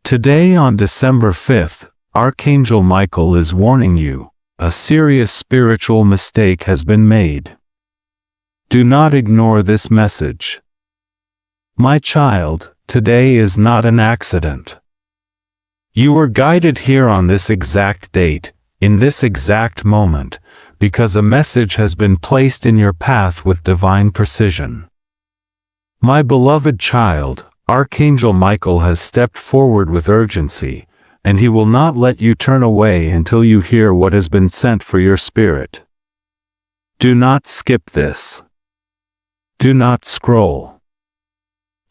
Today on December 5th, Archangel Michael is warning you, a serious spiritual mistake has been made. Do not ignore this message. My child, today is not an accident. You were guided here on this exact date, in this exact moment, because a message has been placed in your path with divine precision. My beloved child, Archangel Michael has stepped forward with urgency, and he will not let you turn away until you hear what has been sent for your spirit. Do not skip this. Do not scroll.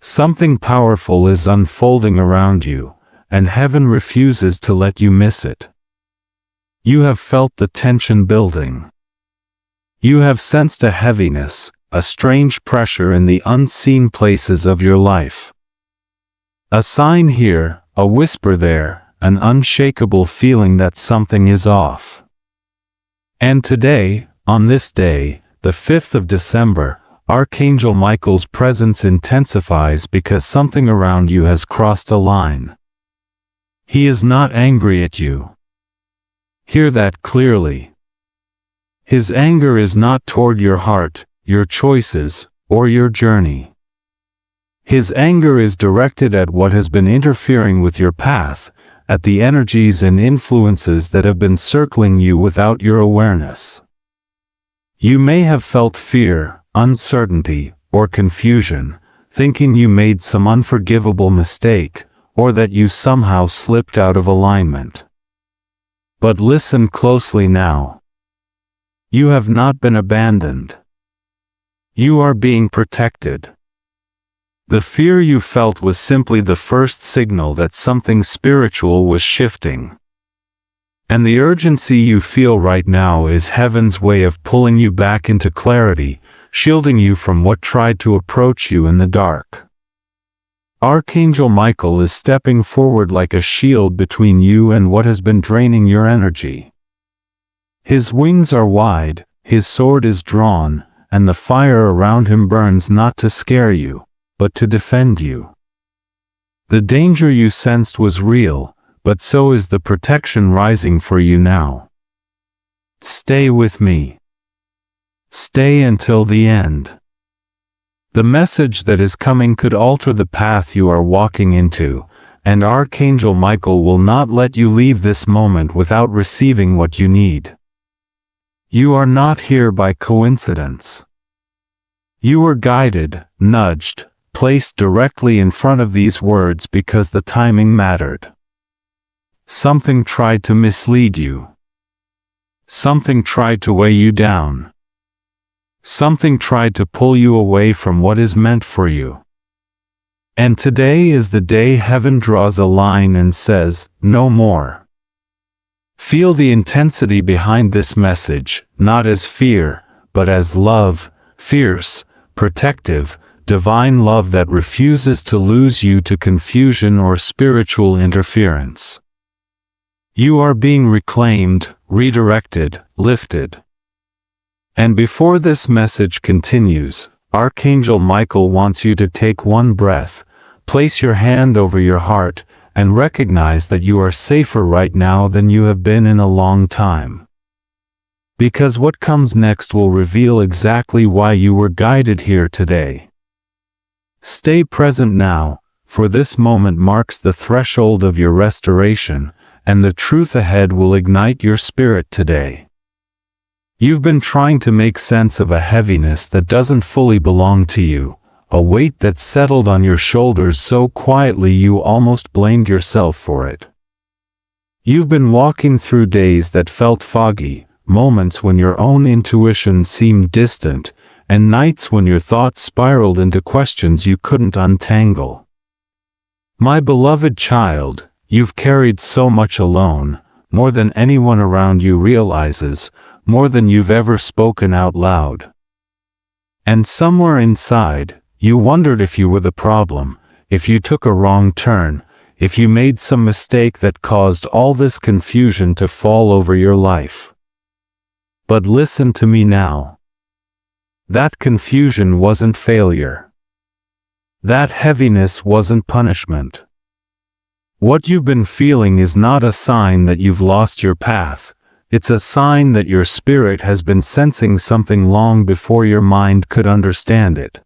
Something powerful is unfolding around you, and heaven refuses to let you miss it. You have felt the tension building. You have sensed a heaviness, a strange pressure in the unseen places of your life. A sign here, a whisper there, an unshakable feeling that something is off. And today, on this day, the 5th of December, Archangel Michael's presence intensifies because something around you has crossed a line. He is not angry at you. Hear that clearly. His anger is not toward your heart, your choices, or your journey. His anger is directed at what has been interfering with your path, at the energies and influences that have been circling you without your awareness. You may have felt fear, uncertainty, or confusion, thinking you made some unforgivable mistake, or that you somehow slipped out of alignment. But listen closely now. You have not been abandoned. You are being protected. The fear you felt was simply the first signal that something spiritual was shifting. And the urgency you feel right now is heaven's way of pulling you back into clarity, shielding you from what tried to approach you in the dark. Archangel Michael is stepping forward like a shield between you and what has been draining your energy. His wings are wide, his sword is drawn, and the fire around him burns not to scare you, but to defend you. The danger you sensed was real, but so is the protection rising for you now. Stay with me. Stay until the end. The message that is coming could alter the path you are walking into, and Archangel Michael will not let you leave this moment without receiving what you need. You are not here by coincidence. You were guided, nudged, placed directly in front of these words because the timing mattered. Something tried to mislead you. Something tried to weigh you down. Something tried to pull you away from what is meant for you. And today is the day heaven draws a line and says, no more. Feel the intensity behind this message, not as fear, but as love, fierce, protective, divine love that refuses to lose you to confusion or spiritual interference. You are being reclaimed, redirected, lifted. And before this message continues, Archangel Michael wants you to take one breath, place your hand over your heart, and recognize that you are safer right now than you have been in a long time. Because what comes next will reveal exactly why you were guided here today. Stay present now, for this moment marks the threshold of your restoration, and the truth ahead will ignite your spirit today. You've been trying to make sense of a heaviness that doesn't fully belong to you, a weight that settled on your shoulders so quietly you almost blamed yourself for it. You've been walking through days that felt foggy, moments when your own intuition seemed distant, and nights when your thoughts spiraled into questions you couldn't untangle. My beloved child, you've carried so much alone, more than anyone around you realizes, more than you've ever spoken out loud. And somewhere inside, you wondered if you were the problem, if you took a wrong turn, if you made some mistake that caused all this confusion to fall over your life. But listen to me now. That confusion wasn't failure. That heaviness wasn't punishment. What you've been feeling is not a sign that you've lost your path. It's a sign that your spirit has been sensing something long before your mind could understand it.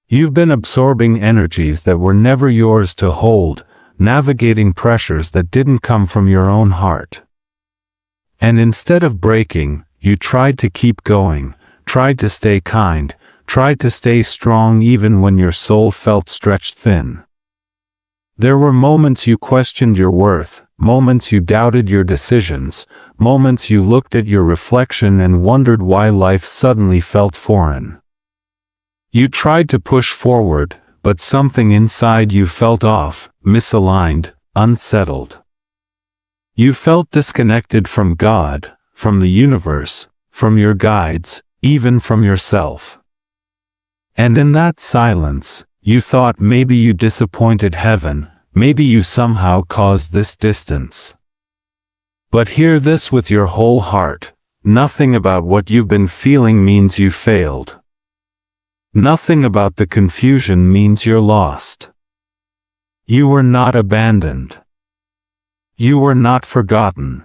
You've been absorbing energies that were never yours to hold, navigating pressures that didn't come from your own heart. And instead of breaking, you tried to keep going, tried to stay kind, tried to stay strong even when your soul felt stretched thin. There were moments you questioned your worth, moments you doubted your decisions, moments you looked at your reflection and wondered why life suddenly felt foreign. You tried to push forward, but something inside you felt off, misaligned, unsettled. You felt disconnected from God, from the universe, from your guides, even from yourself. And in that silence, you thought maybe you disappointed heaven, maybe you somehow caused this distance. But hear this with your whole heart: nothing about what you've been feeling means you failed. Nothing about the confusion means you're lost. You were not abandoned. You were not forgotten.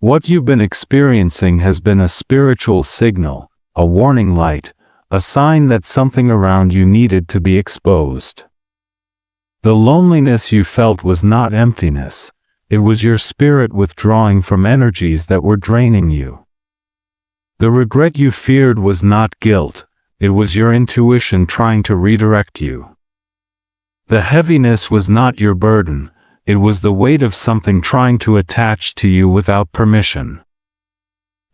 What you've been experiencing has been a spiritual signal, a warning light, a sign that something around you needed to be exposed. The loneliness you felt was not emptiness, it was your spirit withdrawing from energies that were draining you. The regret you feared was not guilt, it was your intuition trying to redirect you. The heaviness was not your burden, it was the weight of something trying to attach to you without permission.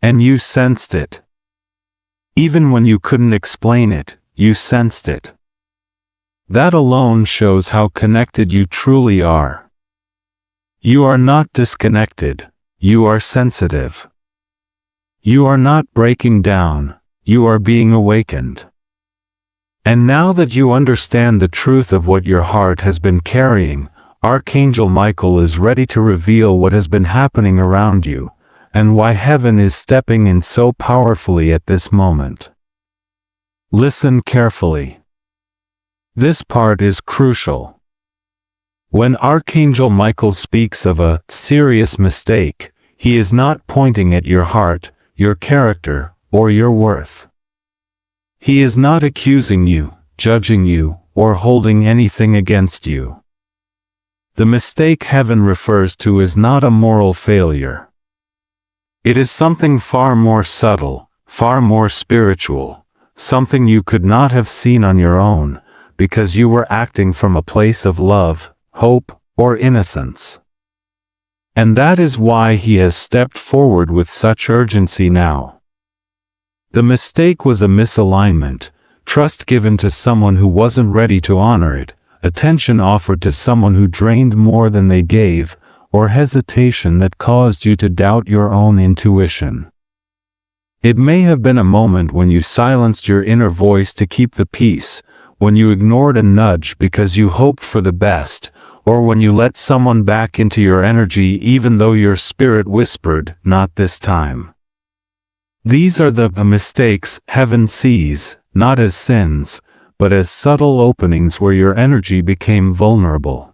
And you sensed it. Even when you couldn't explain it, you sensed it. That alone shows how connected you truly are. You are not disconnected, you are sensitive. You are not breaking down, you are being awakened. And now that you understand the truth of what your heart has been carrying, Archangel Michael is ready to reveal what has been happening around you, and why heaven is stepping in so powerfully at this moment. Listen carefully. This part is crucial. When Archangel Michael speaks of a serious mistake, he is not pointing at your heart, your character, or your worth. He is not accusing you, judging you, or holding anything against you. The mistake heaven refers to is not a moral failure. It is something far more subtle, far more spiritual, something you could not have seen on your own, because you were acting from a place of love, hope, or innocence. And that is why he has stepped forward with such urgency now. The mistake was a misalignment, trust given to someone who wasn't ready to honor it, attention offered to someone who drained more than they gave, or hesitation that caused you to doubt your own intuition. It may have been a moment when you silenced your inner voice to keep the peace, when you ignored a nudge because you hoped for the best, or when you let someone back into your energy even though your spirit whispered, "Not this time." These are the mistakes heaven sees, not as sins, but as subtle openings where your energy became vulnerable.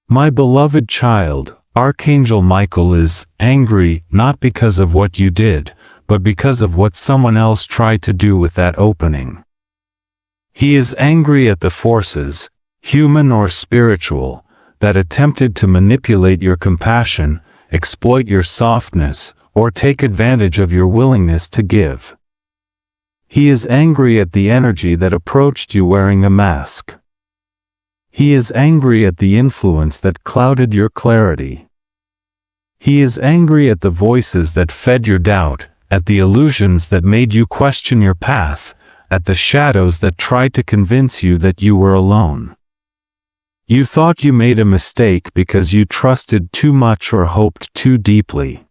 My beloved child, Archangel Michael is angry not because of what you did, but because of what someone else tried to do with that opening. He is angry at the forces, human or spiritual, that attempted to manipulate your compassion, exploit your softness, or take advantage of your willingness to give. He is angry at the energy that approached you wearing a mask. He is angry at the influence that clouded your clarity. He is angry at the voices that fed your doubt, at the illusions that made you question your path, at the shadows that tried to convince you that you were alone. You thought you made a mistake because you trusted too much or hoped too deeply.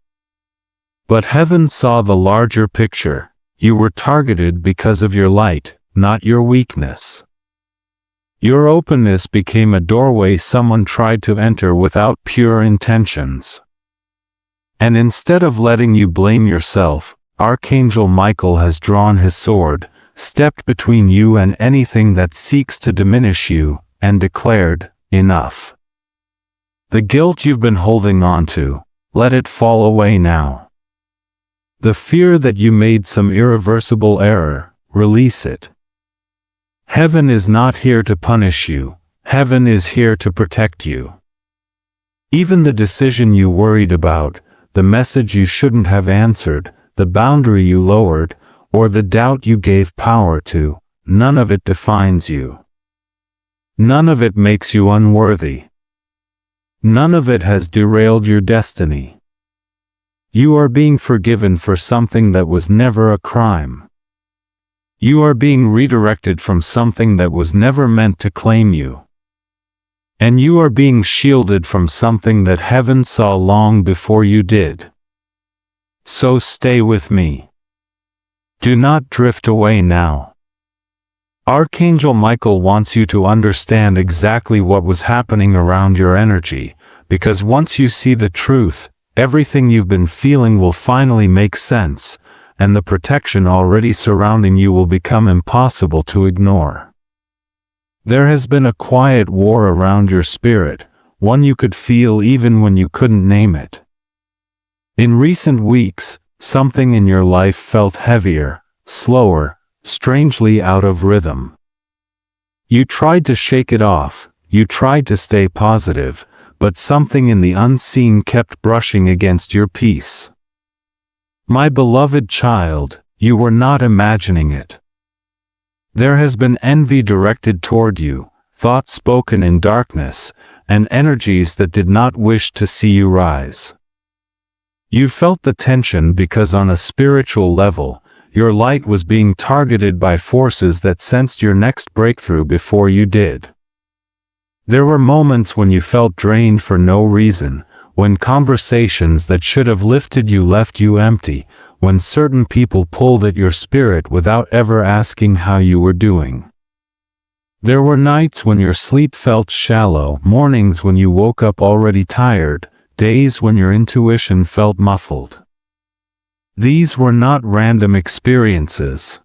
But heaven saw the larger picture. You were targeted because of your light, not your weakness. Your openness became a doorway someone tried to enter without pure intentions. And instead of letting you blame yourself, Archangel Michael has drawn his sword, stepped between you and anything that seeks to diminish you, and declared, "Enough." The guilt you've been holding on to, let it fall away now. The fear that you made some irreversible error, release it. Heaven is not here to punish you, heaven is here to protect you. Even the decision you worried about, the message you shouldn't have answered, the boundary you lowered, or the doubt you gave power to, none of it defines you. None of it makes you unworthy. None of it has derailed your destiny. You are being forgiven for something that was never a crime. You are being redirected from something that was never meant to claim you. And you are being shielded from something that heaven saw long before you did. So stay with me. Do not drift away now. Archangel Michael wants you to understand exactly what was happening around your energy, because once you see the truth, everything you've been feeling will finally make sense, and the protection already surrounding you will become impossible to ignore. There has been a quiet war around your spirit, one you could feel even when you couldn't name it. In recent weeks, something in your life felt heavier, slower, strangely out of rhythm. You tried to shake it off, you tried to stay positive, but something in the unseen kept brushing against your peace. My beloved child, you were not imagining it. There has been envy directed toward you, thoughts spoken in darkness, and energies that did not wish to see you rise. You felt the tension because on a spiritual level, your light was being targeted by forces that sensed your next breakthrough before you did. There were moments when you felt drained for no reason, when conversations that should have lifted you left you empty, when certain people pulled at your spirit without ever asking how you were doing. There were nights when your sleep felt shallow, mornings when you woke up already tired, days when your intuition felt muffled. These were not random experiences.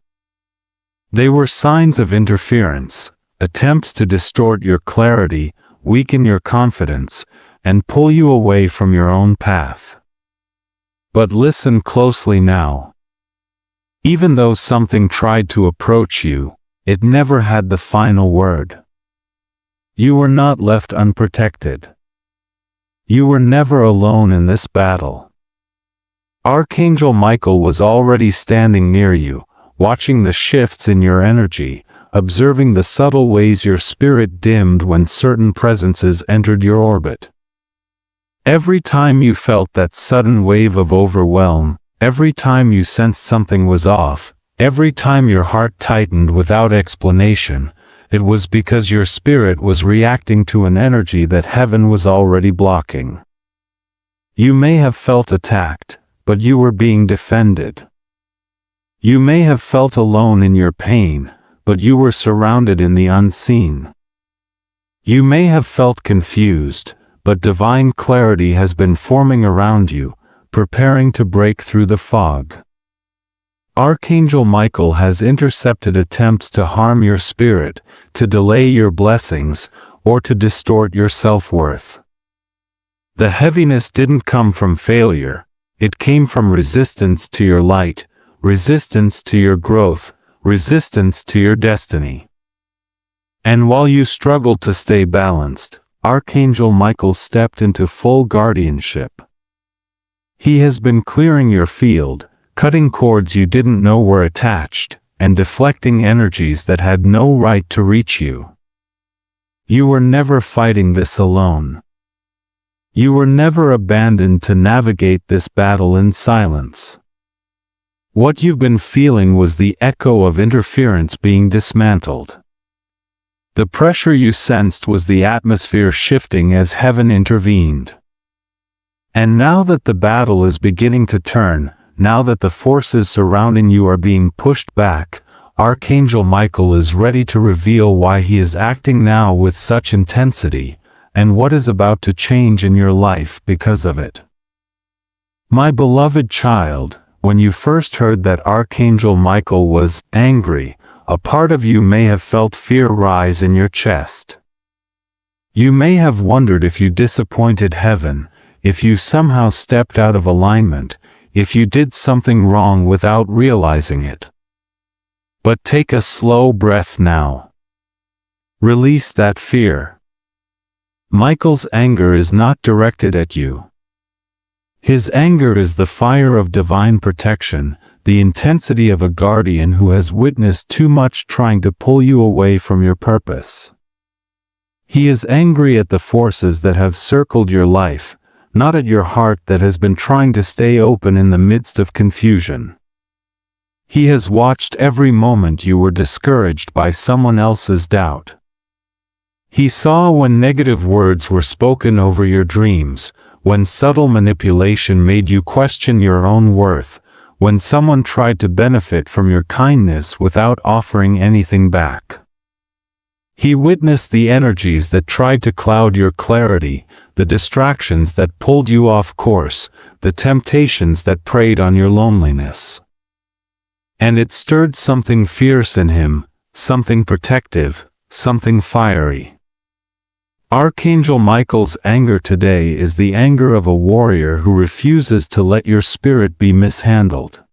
They were signs of interference, attempts to distort your clarity, weaken your confidence, and pull you away from your own path. But listen closely now. Even though something tried to approach you, it never had the final word. You were not left unprotected. You were never alone in this battle. Archangel Michael was already standing near you, watching the shifts in your energy, observing the subtle ways your spirit dimmed when certain presences entered your orbit. Every time you felt that sudden wave of overwhelm, every time you sensed something was off, every time your heart tightened without explanation, it was because your spirit was reacting to an energy that heaven was already blocking. You may have felt attacked, but you were being defended. You may have felt alone in your pain, but you were surrounded in the unseen. You may have felt confused, but divine clarity has been forming around you, preparing to break through the fog. Archangel Michael has intercepted attempts to harm your spirit, to delay your blessings, or to distort your self-worth. The heaviness didn't come from failure, it came from resistance to your light, resistance to your growth, resistance to your destiny. And while you struggled to stay balanced, Archangel Michael stepped into full guardianship. He has been clearing your field, cutting cords you didn't know were attached, and deflecting energies that had no right to reach you. You were never fighting this alone. You were never abandoned to navigate this battle in silence. What you've been feeling was the echo of interference being dismantled. The pressure you sensed was the atmosphere shifting as heaven intervened. And now that the battle is beginning to turn, now that the forces surrounding you are being pushed back, Archangel Michael is ready to reveal why he is acting now with such intensity, and what is about to change in your life because of it. My beloved child, when you first heard that Archangel Michael was angry, a part of you may have felt fear rise in your chest. You may have wondered if you disappointed heaven, if you somehow stepped out of alignment, if you did something wrong without realizing it. But take a slow breath now. Release that fear. Michael's anger is not directed at you. His anger is the fire of divine protection, the intensity of a guardian who has witnessed too much trying to pull you away from your purpose. He is angry at the forces that have circled your life, not at your heart that has been trying to stay open in the midst of confusion. He has watched every moment you were discouraged by someone else's doubt. He saw when negative words were spoken over your dreams, when subtle manipulation made you question your own worth, when someone tried to benefit from your kindness without offering anything back. He witnessed the energies that tried to cloud your clarity, the distractions that pulled you off course, the temptations that preyed on your loneliness. And it stirred something fierce in him, something protective, something fiery. Archangel Michael's anger today is the anger of a warrior who refuses to let your spirit be mishandled.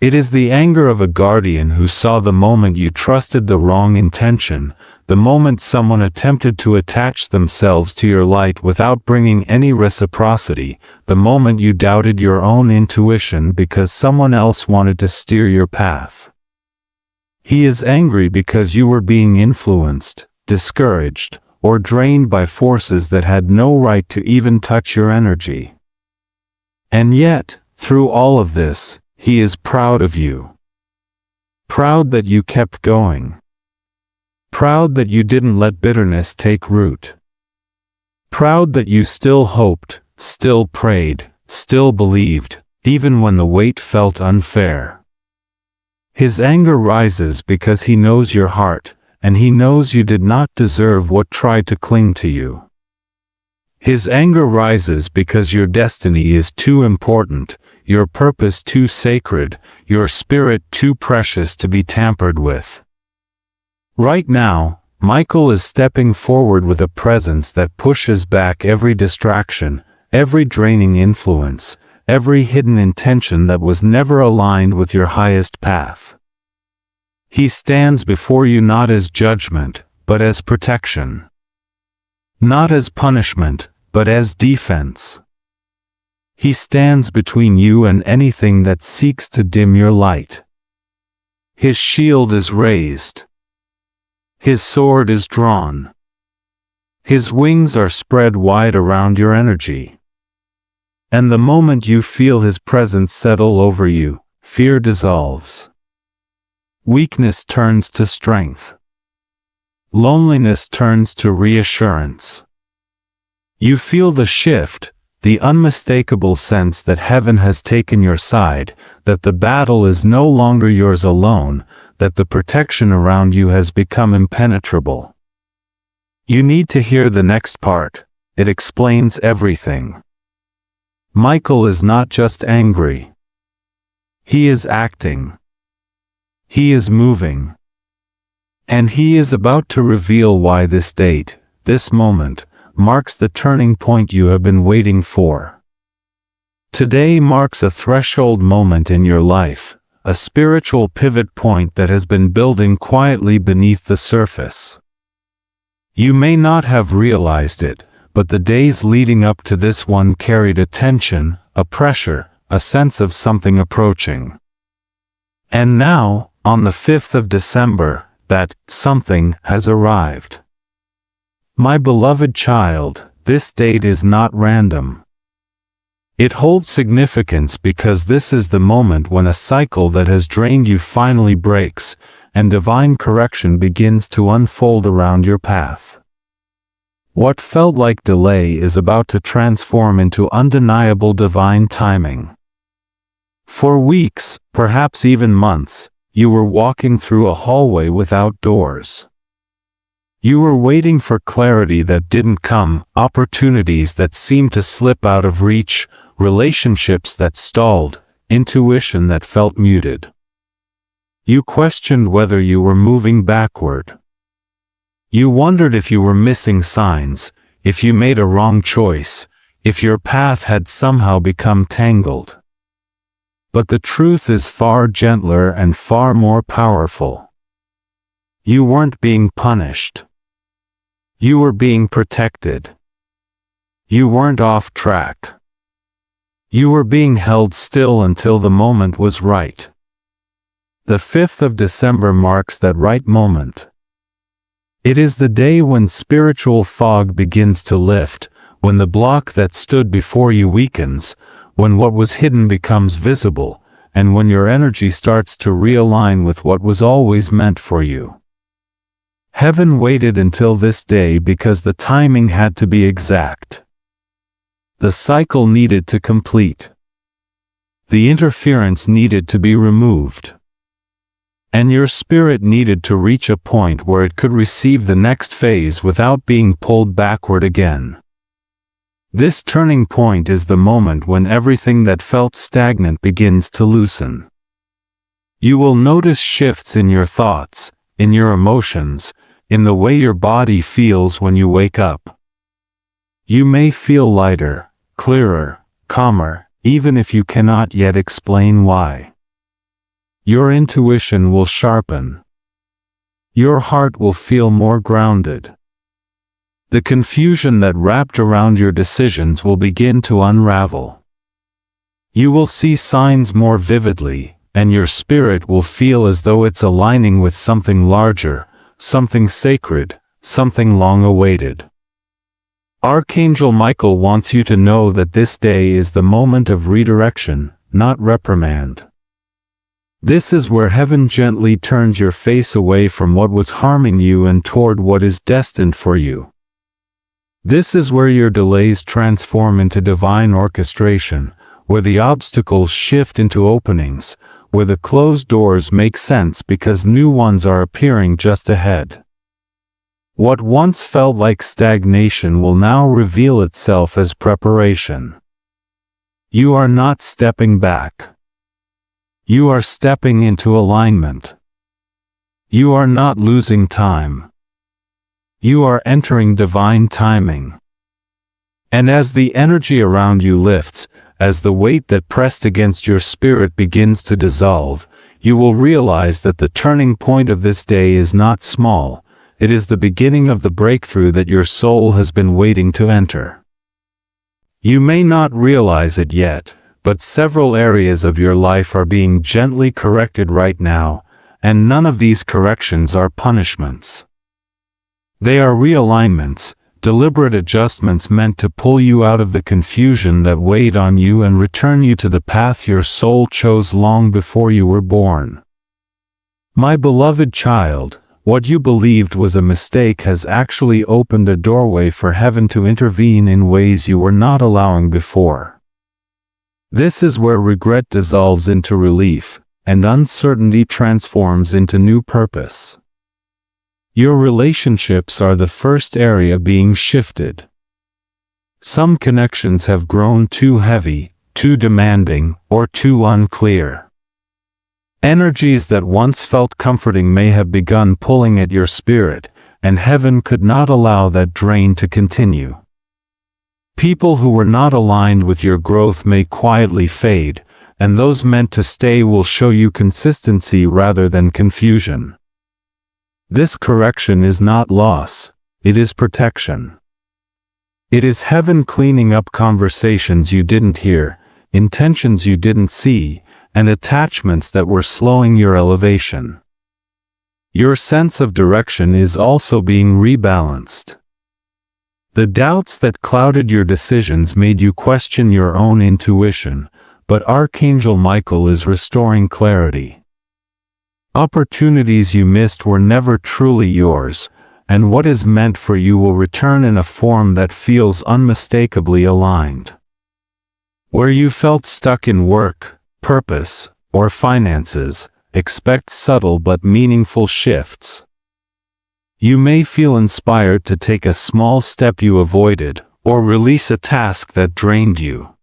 It is the anger of a guardian who saw the moment you trusted the wrong intention, the moment someone attempted to attach themselves to your light without bringing any reciprocity, the moment you doubted your own intuition because someone else wanted to steer your path. He is angry because you were being influenced, discouraged, or drained by forces that had no right to even touch your energy. And yet, through all of this, he is proud of you. Proud that you kept going. Proud that you didn't let bitterness take root. Proud that you still hoped, still prayed, still believed, even when the weight felt unfair. His anger rises because he knows your heart, and he knows you did not deserve what tried to cling to you. His anger rises because your destiny is too important, your purpose too sacred, your spirit too precious to be tampered with. Right now, Michael is stepping forward with a presence that pushes back every distraction, every draining influence, every hidden intention that was never aligned with your highest path. He stands before you not as judgment, but as protection. Not as punishment, but as defense. He stands between you and anything that seeks to dim your light. His shield is raised. His sword is drawn. His wings are spread wide around your energy. And the moment you feel his presence settle over you, fear dissolves. Weakness turns to strength. Loneliness turns to reassurance. You feel the shift, the unmistakable sense that heaven has taken your side, that the battle is no longer yours alone, that the protection around you has become impenetrable. You need to hear the next part. It explains everything. Michael is not just angry. He is acting. He is moving. And he is about to reveal why this date, this moment, marks the turning point you have been waiting for. Today marks a threshold moment in your life, a spiritual pivot point that has been building quietly beneath the surface. You may not have realized it, but the days leading up to this one carried a tension, a pressure, a sense of something approaching. And now, on the 5th of December, that something has arrived. My beloved child, this date is not random. It holds significance because this is the moment when a cycle that has drained you finally breaks, and divine correction begins to unfold around your path. What felt like delay is about to transform into undeniable divine timing. For weeks, perhaps even months, you were walking through a hallway without doors. You were waiting for clarity that didn't come, opportunities that seemed to slip out of reach, relationships that stalled, intuition that felt muted. You questioned whether you were moving backward. You wondered if you were missing signs, if you made a wrong choice, if your path had somehow become tangled. But the truth is far gentler and far more powerful. You weren't being punished. You were being protected. You weren't off track. You were being held still until the moment was right. The 5th of December marks that right moment. It is the day when spiritual fog begins to lift, when the block that stood before you weakens, when what was hidden becomes visible, and when your energy starts to realign with what was always meant for you. Heaven waited until this day because the timing had to be exact. The cycle needed to complete. The interference needed to be removed. And your spirit needed to reach a point where it could receive the next phase without being pulled backward again. This turning point is the moment when everything that felt stagnant begins to loosen. You will notice shifts in your thoughts, in your emotions, in the way your body feels when you wake up. You may feel lighter, clearer, calmer, even if you cannot yet explain why. Your intuition will sharpen. Your heart will feel more grounded. The confusion that wrapped around your decisions will begin to unravel. You will see signs more vividly, and your spirit will feel as though it's aligning with something larger, something sacred, something long awaited. Archangel Michael wants you to know that this day is the moment of redirection, not reprimand. This is where heaven gently turns your face away from what was harming you and toward what is destined for you. This is where your delays transform into divine orchestration, where the obstacles shift into openings, where the closed doors make sense because new ones are appearing just ahead. What once felt like stagnation will now reveal itself as preparation. You are not stepping back. You are stepping into alignment. You are not losing time. You are entering divine timing. And as the energy around you lifts, as the weight that pressed against your spirit begins to dissolve, you will realize that the turning point of this day is not small. It is the beginning of the breakthrough that your soul has been waiting to enter. You may not realize it yet, but several areas of your life are being gently corrected right now, and none of these corrections are punishments. They are realignments, deliberate adjustments meant to pull you out of the confusion that weighed on you and return you to the path your soul chose long before you were born. My beloved child, what you believed was a mistake has actually opened a doorway for heaven to intervene in ways you were not allowing before. This is where regret dissolves into relief, and uncertainty transforms into new purpose. Your relationships are the first area being shifted. Some connections have grown too heavy, too demanding, or too unclear. Energies that once felt comforting may have begun pulling at your spirit, and heaven could not allow that drain to continue. People who were not aligned with your growth may quietly fade, and those meant to stay will show you consistency rather than confusion. This correction is not loss, it is protection. It is heaven cleaning up conversations you didn't hear, intentions you didn't see, and attachments that were slowing your elevation. Your sense of direction is also being rebalanced. The doubts that clouded your decisions made you question your own intuition, but Archangel Michael is restoring clarity. Opportunities you missed were never truly yours, and what is meant for you will return in a form that feels unmistakably aligned. Where you felt stuck in work, purpose, or finances, expect subtle but meaningful shifts. You may feel inspired to take a small step you avoided, or release a task that drained you.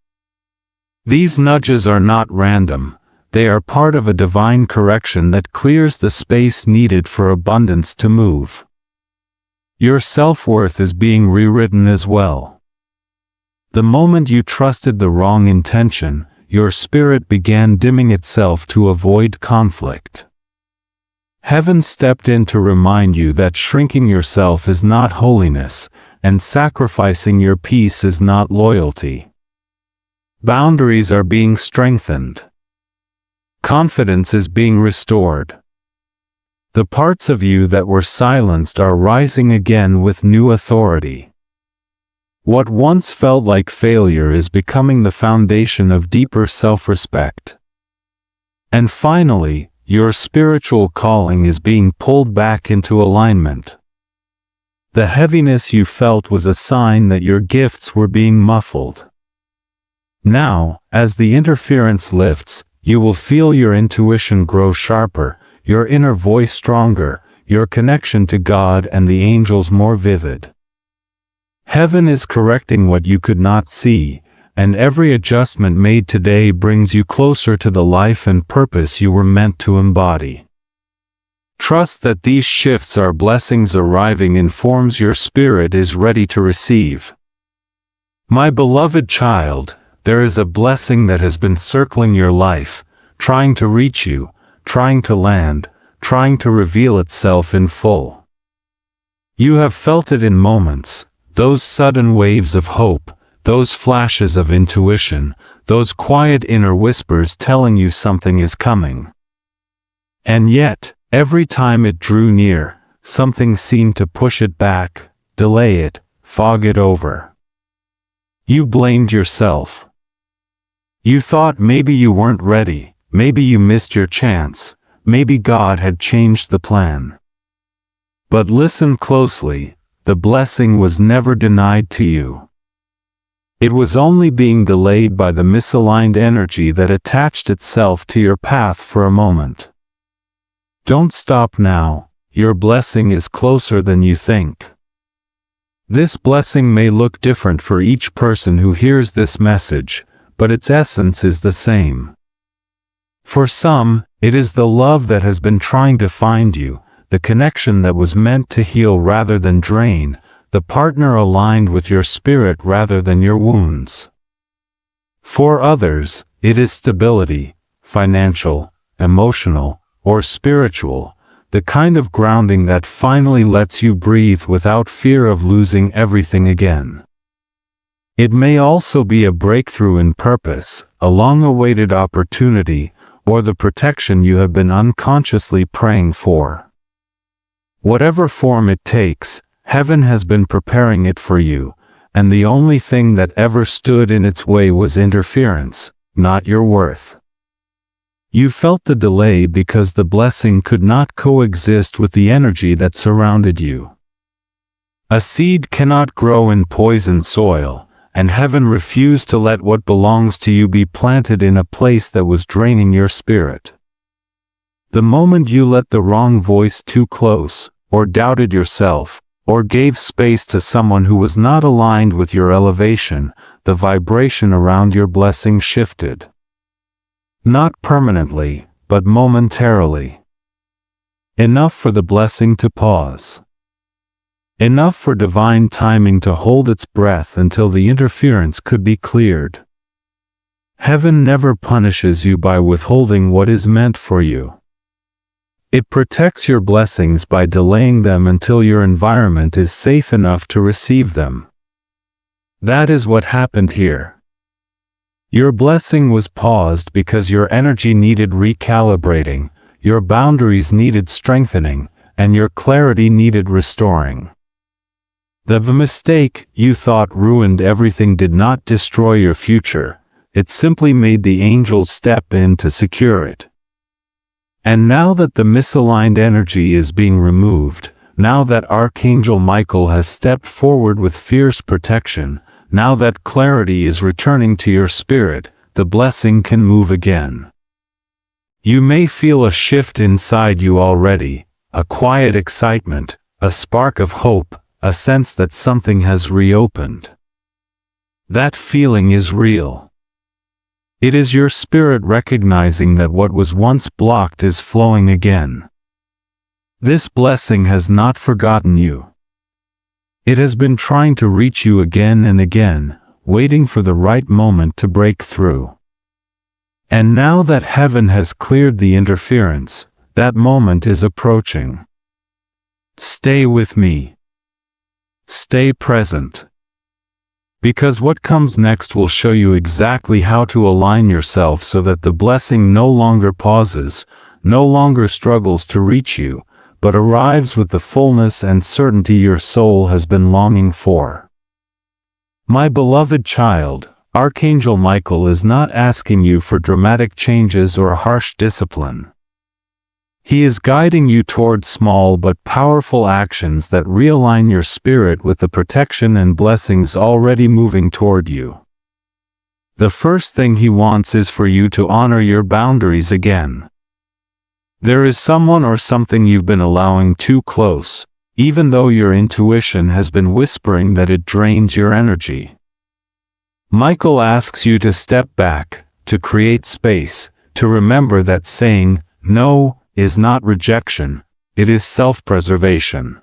These nudges are not random, they are part of a divine correction that clears the space needed for abundance to move. Your self-worth is being rewritten as well. The moment you trusted the wrong intention, your spirit began dimming itself to avoid conflict. Heaven stepped in to remind you that shrinking yourself is not holiness, and sacrificing your peace is not loyalty. Boundaries are being strengthened. Confidence is being restored. The parts of you that were silenced are rising again with new authority. What once felt like failure is becoming the foundation of deeper self-respect. And finally, your spiritual calling is being pulled back into alignment. The heaviness you felt was a sign that your gifts were being muffled. Now, as the interference lifts, you will feel your intuition grow sharper, your inner voice stronger, your connection to God and the angels more vivid. Heaven is correcting what you could not see, and every adjustment made today brings you closer to the life and purpose you were meant to embody. Trust that these shifts are blessings arriving in forms your spirit is ready to receive. My beloved child, there is a blessing that has been circling your life, trying to reach you, trying to land, trying to reveal itself in full. You have felt it in moments, those sudden waves of hope, those flashes of intuition, those quiet inner whispers telling you something is coming. And yet, every time it drew near, something seemed to push it back, delay it, fog it over. You blamed yourself. You thought maybe you weren't ready, maybe you missed your chance, maybe God had changed the plan. But listen closely, the blessing was never denied to you. It was only being delayed by the misaligned energy that attached itself to your path for a moment. Don't stop now, your blessing is closer than you think. This blessing may look different for each person who hears this message, but its essence is the same. For some, it is the love that has been trying to find you, the connection that was meant to heal rather than drain, the partner aligned with your spirit rather than your wounds. For others, it is stability, financial, emotional, or spiritual, the kind of grounding that finally lets you breathe without fear of losing everything again. It may also be a breakthrough in purpose, a long-awaited opportunity, or the protection you have been unconsciously praying for. Whatever form it takes, heaven has been preparing it for you, and the only thing that ever stood in its way was interference, not your worth. You felt the delay because the blessing could not coexist with the energy that surrounded you. A seed cannot grow in poisoned soil, and heaven refused to let what belongs to you be planted in a place that was draining your spirit. The moment you let the wrong voice too close, or doubted yourself, or gave space to someone who was not aligned with your elevation, the vibration around your blessing shifted. Not permanently, but momentarily. Enough for the blessing to pause. Enough for divine timing to hold its breath until the interference could be cleared. Heaven never punishes you by withholding what is meant for you. It protects your blessings by delaying them until your environment is safe enough to receive them. That is what happened here. Your blessing was paused because your energy needed recalibrating, your boundaries needed strengthening, and your clarity needed restoring. The mistake you thought ruined everything did not destroy your future, it simply made the angels step in to secure it. And now that the misaligned energy is being removed, now that Archangel Michael has stepped forward with fierce protection, now that clarity is returning to your spirit, the blessing can move again. You may feel a shift inside you already, a quiet excitement, a spark of hope, a sense that something has reopened. That feeling is real. It is your spirit recognizing that what was once blocked is flowing again. This blessing has not forgotten you. It has been trying to reach you again and again, waiting for the right moment to break through. And now that heaven has cleared the interference, that moment is approaching. Stay with me. Stay present. Because what comes next will show you exactly how to align yourself so that the blessing no longer pauses, no longer struggles to reach you, but arrives with the fullness and certainty your soul has been longing for. My beloved child, Archangel Michael is not asking you for dramatic changes or harsh discipline. He is guiding you toward small but powerful actions that realign your spirit with the protection and blessings already moving toward you. The first thing he wants is for you to honor your boundaries again. There is someone or something you've been allowing too close, even though your intuition has been whispering that it drains your energy. Michael asks you to step back, to create space, to remember that saying no is not rejection, it is self-preservation.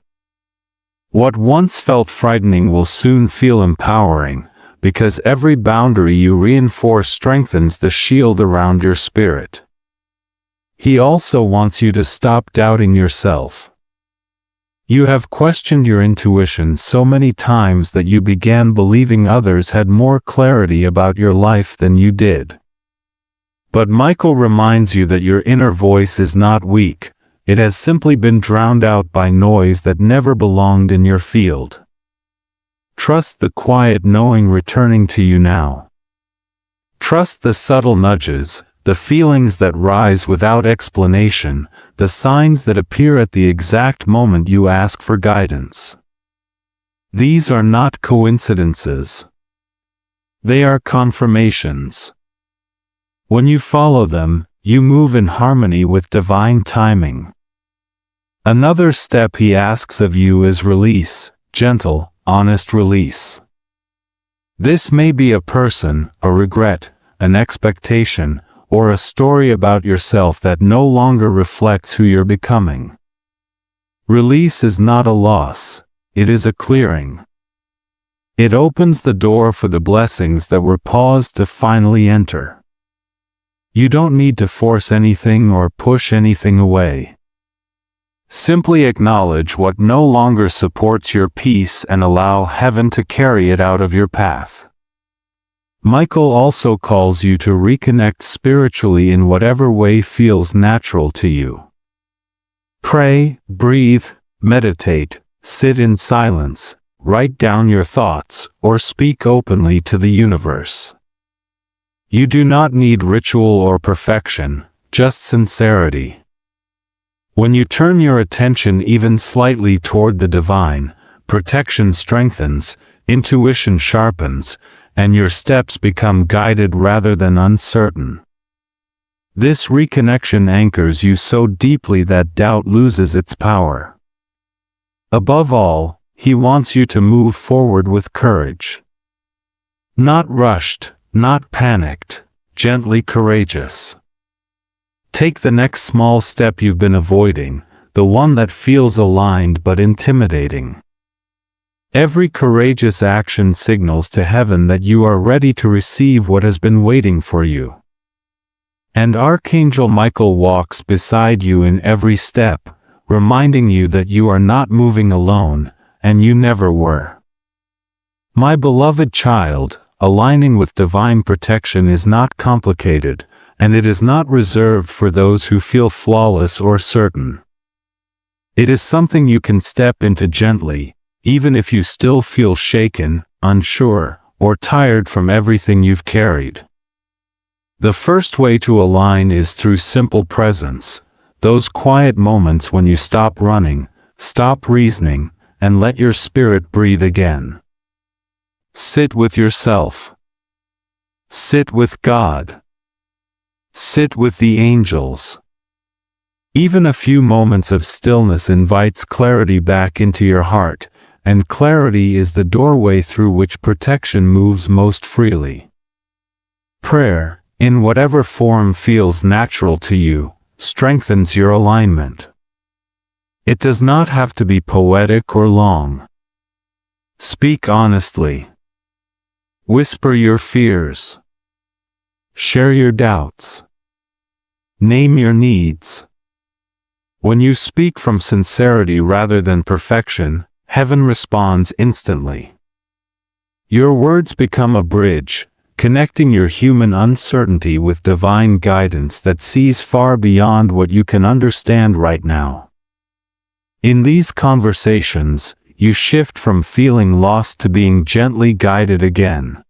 What once felt frightening will soon feel empowering, because every boundary you reinforce strengthens the shield around your spirit. He also wants you to stop doubting yourself. You have questioned your intuition so many times that you began believing others had more clarity about your life than you did. But Michael reminds you that your inner voice is not weak, it has simply been drowned out by noise that never belonged in your field. Trust the quiet knowing returning to you now. Trust the subtle nudges, the feelings that rise without explanation, the signs that appear at the exact moment you ask for guidance. These are not coincidences. They are confirmations. When you follow them, you move in harmony with divine timing. Another step he asks of you is release, gentle, honest release. This may be a person, a regret, an expectation, or a story about yourself that no longer reflects who you're becoming. Release is not a loss, it is a clearing. It opens the door for the blessings that were paused to finally enter. You don't need to force anything or push anything away. Simply acknowledge what no longer supports your peace and allow heaven to carry it out of your path. Michael also calls you to reconnect spiritually in whatever way feels natural to you. Pray, breathe, meditate, sit in silence, write down your thoughts, or speak openly to the universe. You do not need ritual or perfection, just sincerity. When you turn your attention even slightly toward the divine, protection strengthens, intuition sharpens, and your steps become guided rather than uncertain. This reconnection anchors you so deeply that doubt loses its power. Above all, he wants you to move forward with courage. Not rushed, not panicked, gently courageous. Take the next small step you've been avoiding, the one that feels aligned but intimidating. Every courageous action signals to heaven that you are ready to receive what has been waiting for you. And Archangel Michael walks beside you in every step, reminding you that you are not moving alone, and you never were. My beloved child, aligning with divine protection is not complicated, and it is not reserved for those who feel flawless or certain. It is something you can step into gently, even if you still feel shaken, unsure, or tired from everything you've carried. The first way to align is through simple presence, those quiet moments when you stop running, stop reasoning, and let your spirit breathe again. Sit with yourself. Sit with God. Sit with the angels. Even a few moments of stillness invites clarity back into your heart, and clarity is the doorway through which protection moves most freely. Prayer, in whatever form feels natural to you, strengthens your alignment. It does not have to be poetic or long. Speak honestly. Whisper your fears. Share your doubts. Name your needs. When you speak from sincerity rather than perfection, heaven responds instantly. Your words become a bridge, connecting your human uncertainty with divine guidance that sees far beyond what you can understand right now. In these conversations, you shift from feeling lost to being gently guided again.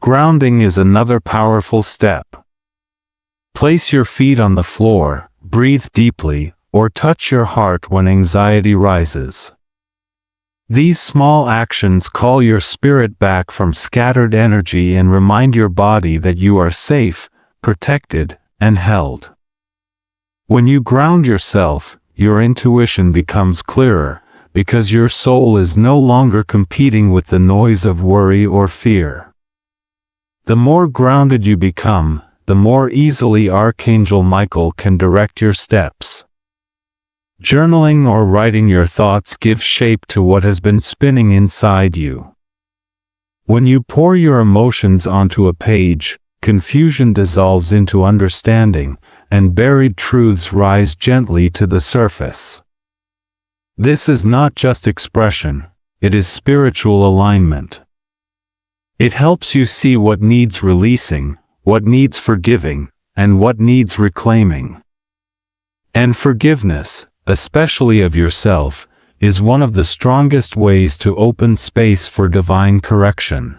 Grounding is another powerful step. Place your feet on the floor, breathe deeply, or touch your heart when anxiety rises. These small actions call your spirit back from scattered energy and remind your body that you are safe, protected, and held. When you ground yourself, your intuition becomes clearer, because your soul is no longer competing with the noise of worry or fear. The more grounded you become, the more easily Archangel Michael can direct your steps. Journaling or writing your thoughts gives shape to what has been spinning inside you. When you pour your emotions onto a page, confusion dissolves into understanding, and buried truths rise gently to the surface. This is not just expression, it is spiritual alignment. It helps you see what needs releasing, what needs forgiving, and what needs reclaiming. And forgiveness, especially of yourself, is one of the strongest ways to open space for divine correction.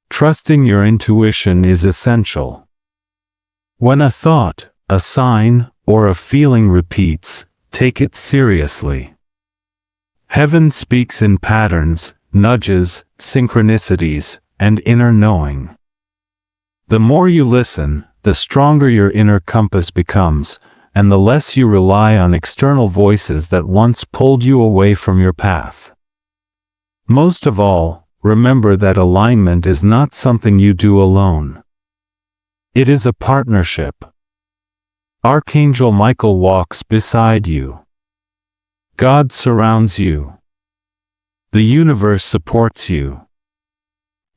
Trusting your intuition is essential. When a thought, a sign, or a feeling repeats, take it seriously. Heaven speaks in patterns, nudges, synchronicities, and inner knowing. The more you listen, the stronger your inner compass becomes, and the less you rely on external voices that once pulled you away from your path. Most of all, remember that alignment is not something you do alone. It is a partnership. Archangel Michael walks beside you. God surrounds you. The universe supports you.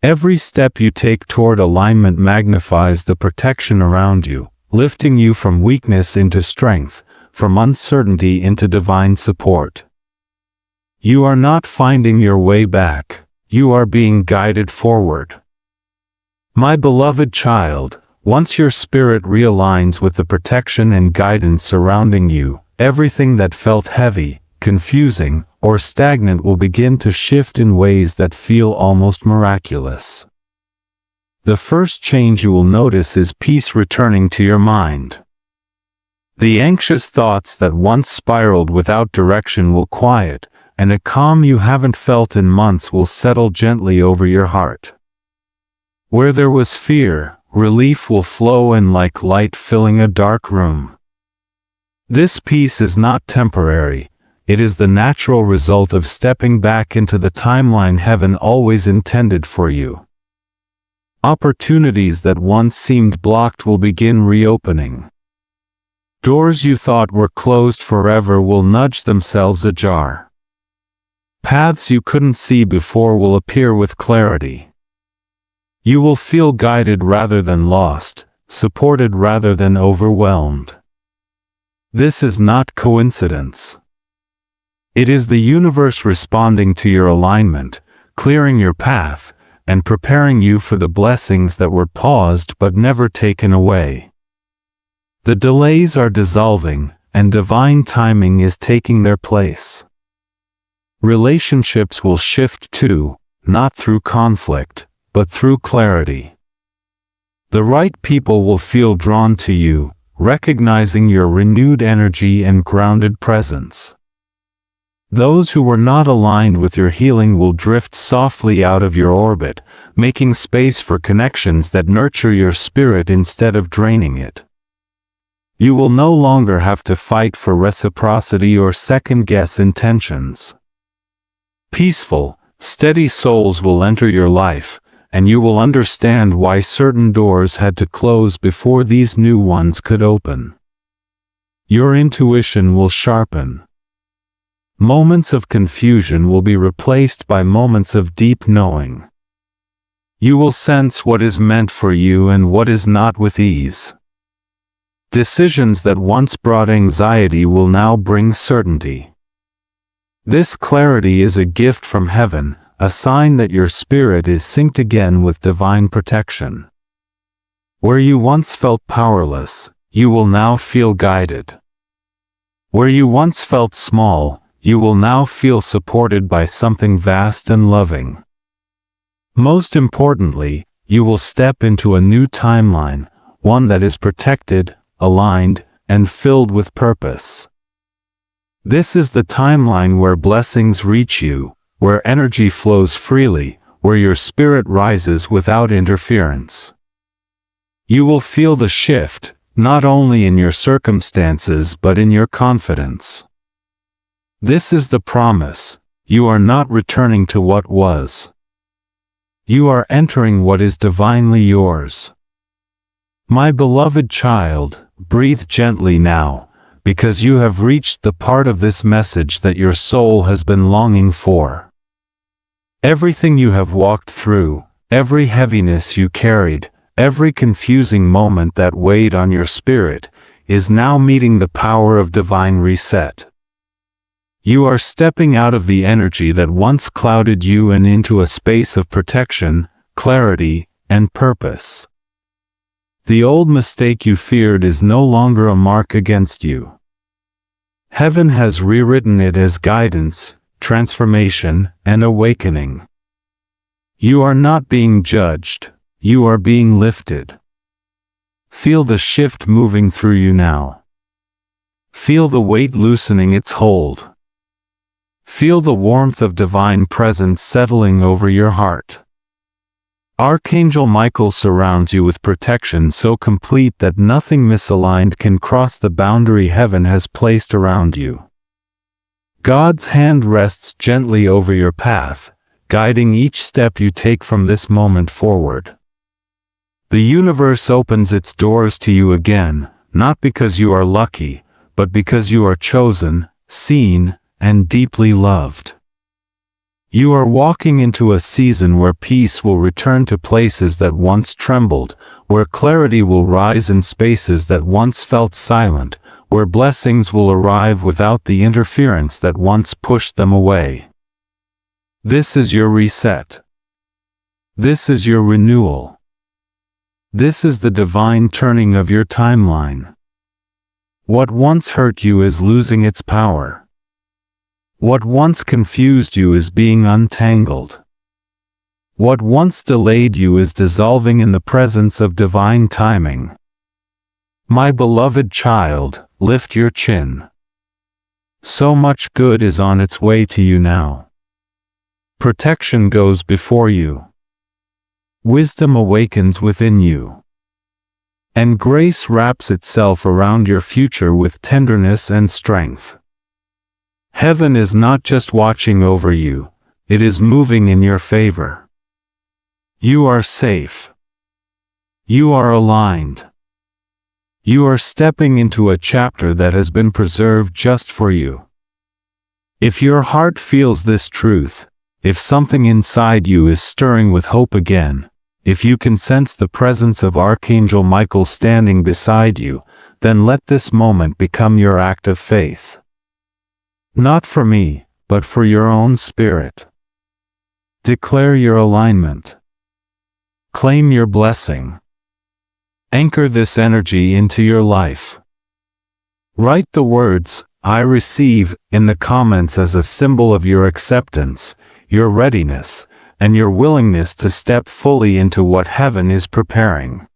Every step you take toward alignment magnifies the protection around you, lifting you from weakness into strength, from uncertainty into divine support. You are not finding your way back, you are being guided forward. My beloved child, once your spirit realigns with the protection and guidance surrounding you, everything that felt heavy, confusing, or stagnant will begin to shift in ways that feel almost miraculous. The first change you will notice is peace returning to your mind. The anxious thoughts that once spiraled without direction will quiet, and a calm you haven't felt in months will settle gently over your heart. Where there was fear, relief will flow in like light filling a dark room. This peace is not temporary. It is the natural result of stepping back into the timeline heaven always intended for you. Opportunities that once seemed blocked will begin reopening. Doors you thought were closed forever will nudge themselves ajar. Paths you couldn't see before will appear with clarity. You will feel guided rather than lost, supported rather than overwhelmed. This is not coincidence. It is the universe responding to your alignment, clearing your path, and preparing you for the blessings that were paused but never taken away. The delays are dissolving, and divine timing is taking their place. Relationships will shift too, not through conflict, but through clarity. The right people will feel drawn to you, recognizing your renewed energy and grounded presence. Those who were not aligned with your healing will drift softly out of your orbit, making space for connections that nurture your spirit instead of draining it. You will no longer have to fight for reciprocity or second-guess intentions. Peaceful, steady souls will enter your life, and you will understand why certain doors had to close before these new ones could open. Your intuition will sharpen. Moments of confusion will be replaced by moments of deep knowing. You will sense what is meant for you and what is not with ease. Decisions that once brought anxiety will now bring certainty. This clarity is a gift from heaven, a sign that your spirit is synced again with divine protection. Where you once felt powerless, you will now feel guided. Where you once felt small, you will now feel supported by something vast and loving. Most importantly, you will step into a new timeline, one that is protected, aligned, and filled with purpose. This is the timeline where blessings reach you, where energy flows freely, where your spirit rises without interference. You will feel the shift, not only in your circumstances but in your confidence. This is the promise: you are not returning to what was. You are entering what is divinely yours. My beloved child, breathe gently now, because you have reached the part of this message that your soul has been longing for. Everything you have walked through, every heaviness you carried, every confusing moment that weighed on your spirit, is now meeting the power of divine reset. You are stepping out of the energy that once clouded you and into a space of protection, clarity, and purpose. The old mistake you feared is no longer a mark against you. Heaven has rewritten it as guidance, transformation, and awakening. You are not being judged, you are being lifted. Feel the shift moving through you now. Feel the weight loosening its hold. Feel the warmth of divine presence settling over your heart. Archangel Michael surrounds you with protection so complete that nothing misaligned can cross the boundary heaven has placed around you. God's hand rests gently over your path, guiding each step you take from this moment forward. The universe opens its doors to you again, not because you are lucky, but because you are chosen, seen, and deeply loved. You are walking into a season where peace will return to places that once trembled, where clarity will rise in spaces that once felt silent, where blessings will arrive without the interference that once pushed them away. This is your reset. This is your renewal. This is the divine turning of your timeline. What once hurt you is losing its power. What once confused you is being untangled. What once delayed you is dissolving in the presence of divine timing. My beloved child, lift your chin. So much good is on its way to you now. Protection goes before you. Wisdom awakens within you. And grace wraps itself around your future with tenderness and strength. Heaven is not just watching over you, it is moving in your favor. You are safe. You are aligned. You are stepping into a chapter that has been preserved just for you. If your heart feels this truth, if something inside you is stirring with hope again, if you can sense the presence of Archangel Michael standing beside you, then let this moment become your act of faith. Not for me, but for your own spirit. Declare your alignment. Claim your blessing. Anchor this energy into your life. Write the words, "I receive," in the comments as a symbol of your acceptance, your readiness, and your willingness to step fully into what heaven is preparing.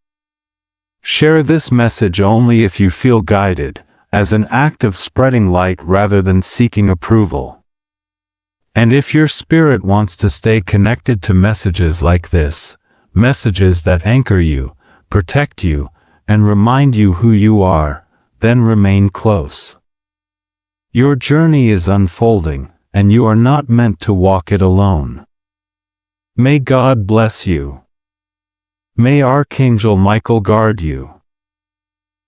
Share this message only if you feel guided, as an act of spreading light rather than seeking approval. And if your spirit wants to stay connected to messages like this, messages that anchor you, protect you, and remind you who you are, then remain close. Your journey is unfolding, and you are not meant to walk it alone. May God bless you. May Archangel Michael guard you.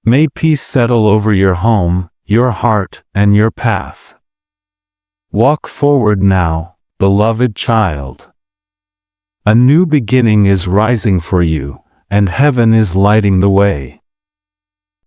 May peace settle over your home, your heart, and your path. Walk forward now, beloved child. A new beginning is rising for you, and heaven is lighting the way.